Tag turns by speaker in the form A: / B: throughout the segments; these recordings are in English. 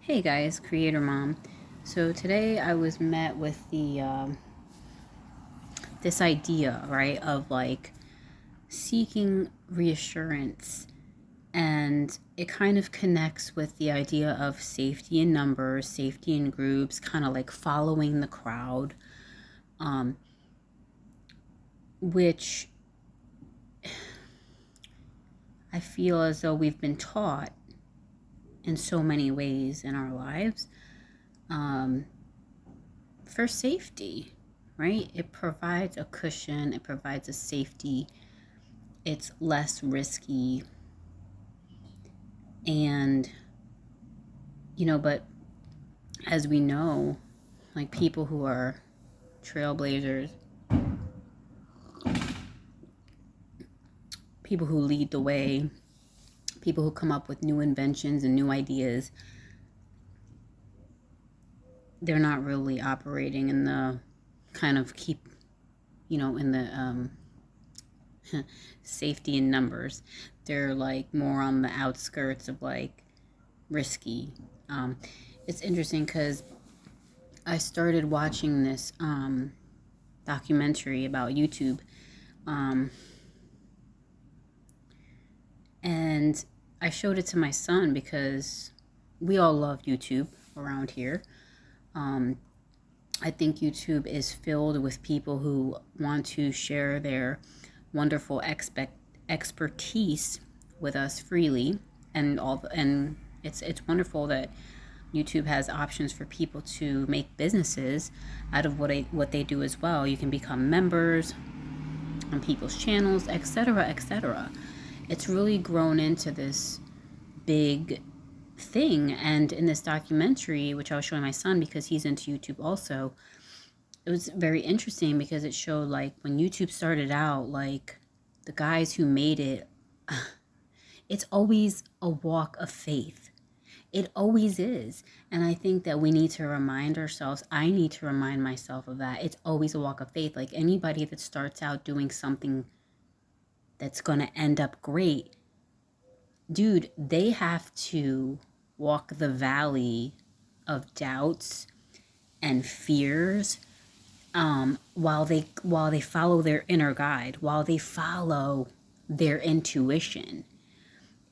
A: Hey guys, Creator Mom. So today I was met with the this idea, right, of like seeking reassurance, and it kind of connects with the idea of safety in numbers, safety in groups, kind of like following the crowd, um, which I feel as though we've been taught in so many ways in our lives um, for safety, right? It provides a cushion, it provides a safety, it's less risky. And, but as we know, like people who are trailblazers, people who lead the way, people who come up with new inventions and new ideas, they're not really operating in the kind of in the safety in numbers. They're like more on the outskirts of like risky. Um, it's interesting because I started watching this documentary about YouTube. Um, and I showed it to my son because we all love YouTube around here. Um, I think YouTube is filled with people who want to share their wonderful expertise with us freely, and it's wonderful that YouTube has options for people to make businesses out of what they do as well. You can become members on people's channels, etc., etc. It's really grown into this big thing. And in this documentary, which I was showing my son because he's into YouTube also, it was very interesting because it showed like when YouTube started out, like the guys who made it, it's always a walk of faith. It always is. And I think that we need to remind ourselves, I need to remind myself of that. It's always a walk of faith. Like anybody that starts out doing something that's going to end up great, dude, they have to walk the valley of doubts and fears, while they follow their inner guide, while they follow their intuition.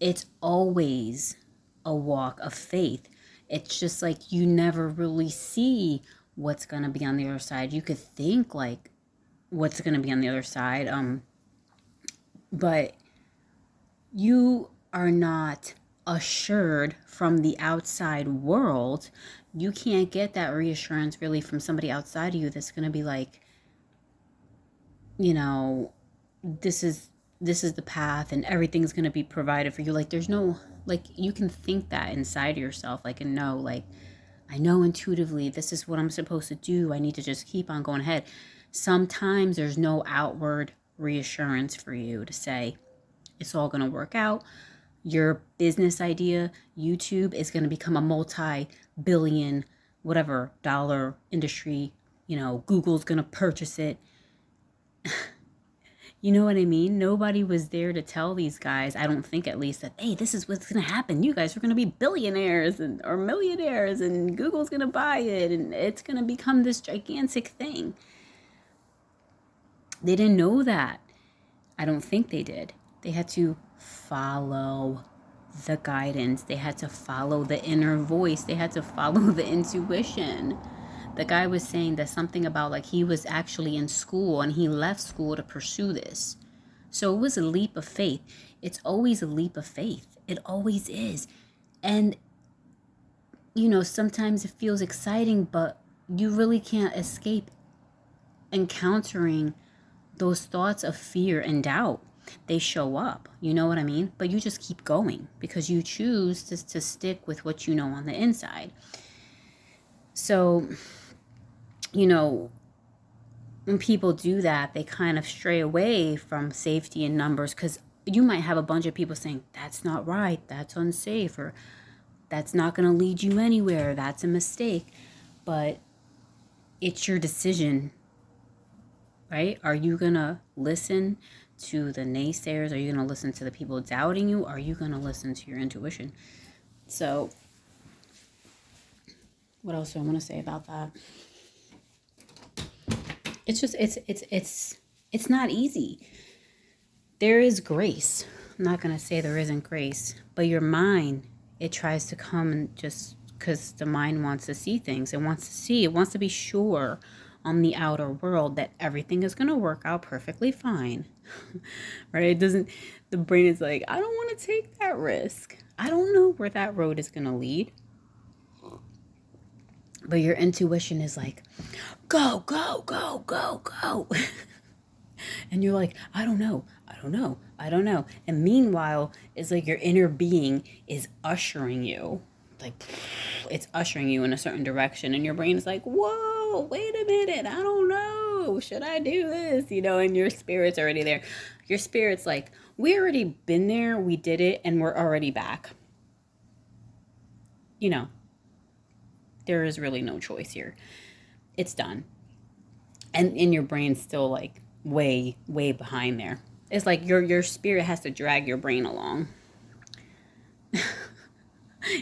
A: It's always a walk of faith. It's just like you never really see what's going to be on the other side. You could think like what's going to be on the other side, but you are not assured from the outside world. You can't get that reassurance really from somebody outside of you that's going to be like, you know, this is the path and everything's going to be provided for you. Like there's no, like, you can think that inside of yourself, like, and know, like, I know intuitively this is what I'm supposed to do. I need to just keep on going ahead. Sometimes there's no outward reassurance for you to say it's all going to work out. Your business idea, YouTube, is going to become a multi-billion whatever dollar industry. Google's going to purchase it. You know what I mean? Nobody was there to tell these guys, I don't think at least, that, hey, this is what's going to happen. You guys are going to be billionaires or millionaires, and Google's going to buy it, and it's going to become this gigantic thing. They didn't know that. I don't think they did. They had to follow the guidance. They had to follow the inner voice. They had to follow the intuition. The guy was saying that something about like he was actually in school and he left school to pursue this. So it was a leap of faith. It's always a leap of faith. It always is. And, sometimes it feels exciting, but you really can't escape encountering those thoughts of fear and doubt. They show up, you know what I mean? But you just keep going because you choose to stick with what you know on the inside. So, when people do that, they kind of stray away from safety in numbers, because you might have a bunch of people saying, that's not right, that's unsafe, or that's not going to lead you anywhere, that's a mistake. But it's your decision, right? Are you going to listen to the naysayers? Are you going to listen to the people doubting you? Are you going to listen to your intuition? So What else do I want to say about that? It's just it's not easy. There is grace. I'm not going to say there isn't grace, but your mind, it tries to come and just because the mind wants to see things. It wants to be sure on the outer world that everything is going to work out perfectly fine. Right? It doesn't, the brain is like, I don't want to take that risk. I don't know where that road is going to lead. But your intuition is like, go, go, go, go, go. And you're like, I don't know, I don't know, I don't know. And meanwhile, it's like your inner being is ushering you, like it's ushering you in a certain direction. And your brain is like, whoa, wait a minute, I don't know. Should I do this? And your spirit's already there. Your spirit's like, we already been there, we did it, and we're already back. There is really no choice here. It's done. And in your brain's still like way, way behind there. It's like your spirit has to drag your brain along.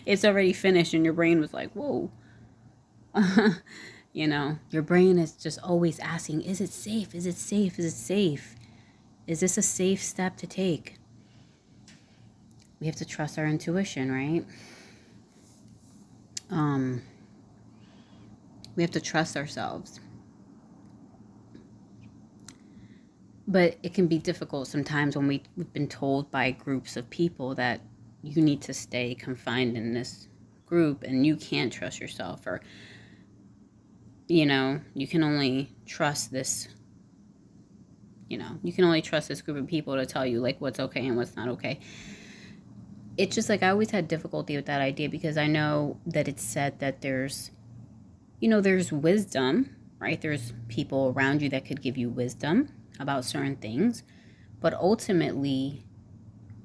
A: It's already finished and your brain was like, whoa. Your brain is just always asking, is it safe? Is it safe? Is it safe? Is this a safe step to take? We have to trust our intuition, right? We have to trust ourselves. But it can be difficult sometimes when we've been told by groups of people that you need to stay confined in this group and you can't trust yourself, or you can only trust this group of people to tell you like what's okay and what's not okay. It's just like I always had difficulty with that idea because I know that it's said that there's wisdom, right? There's people around you that could give you wisdom about certain things, but ultimately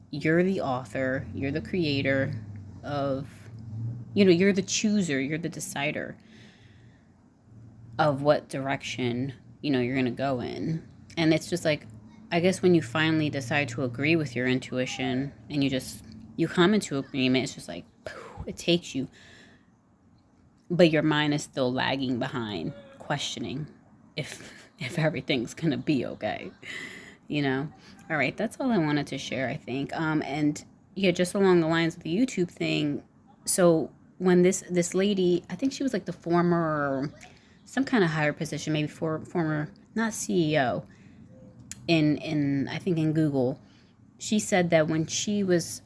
A: you're the author, you're the creator of, you're the chooser, you're the decider of what direction, you're going to go in. And it's just like, I guess when you finally decide to agree with your intuition and you come into agreement, it's just like, it takes you. But your mind is still lagging behind, questioning if everything's going to be okay. All right, that's all I wanted to share, I think. And yeah, just along the lines of the YouTube thing. So when this lady, I think she was like the former, some kind of higher position, maybe former, not CEO, in I think in Google, she said that when she was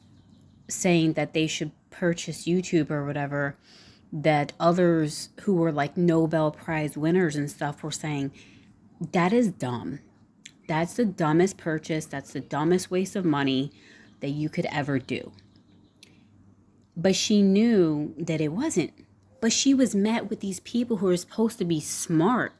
A: saying that they should purchase YouTube or whatever, that others who were like Nobel Prize winners and stuff were saying, that is dumb. That's the dumbest purchase. That's the dumbest waste of money that you could ever do. But she knew that it wasn't. But she was met with these people who are supposed to be smart.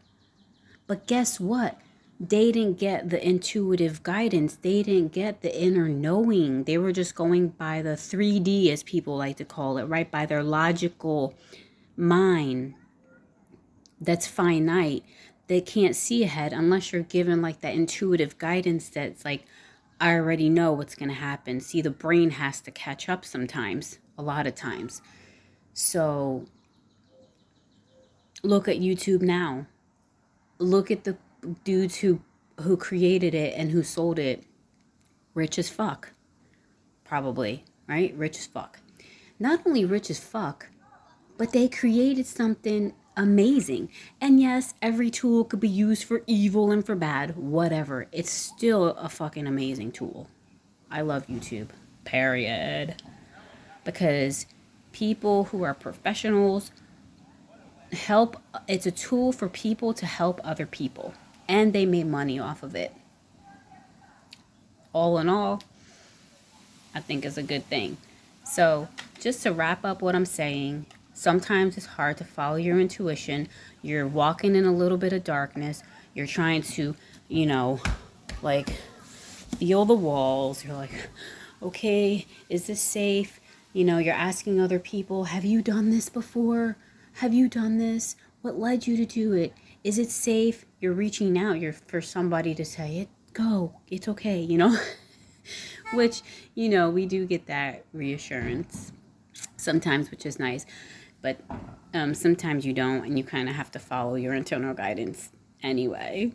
A: But guess what? They didn't get the intuitive guidance. They didn't get the inner knowing. They were just going by the 3D, as people like to call it, right? By their logical mind that's finite. They can't see ahead unless you're given like that intuitive guidance that's like, I already know what's going to happen. See, the brain has to catch up sometimes, a lot of times. So look at YouTube now. Look at the dudes who created it and who sold it. Rich as fuck. Probably, right? Rich as fuck. Not only rich as fuck, but they created something amazing. And yes, every tool could be used for evil and for bad, whatever. It's still a fucking amazing tool. I love YouTube, period. Because people who are professionals it's a tool for people to help other people. And they made money off of it. All in all, I think is a good thing. So just to wrap up what I'm saying, sometimes it's hard to follow your intuition. You're walking in a little bit of darkness. You're trying to, like feel the walls. You're like, okay, is this safe? You're asking other people, have you done this before? Have you done this? What led you to do it? Is it safe? You're reaching out. You're for somebody to say it. Go. It's okay, Which, we do get that reassurance sometimes, which is nice. but sometimes you don't, and you kind of have to follow your internal guidance anyway.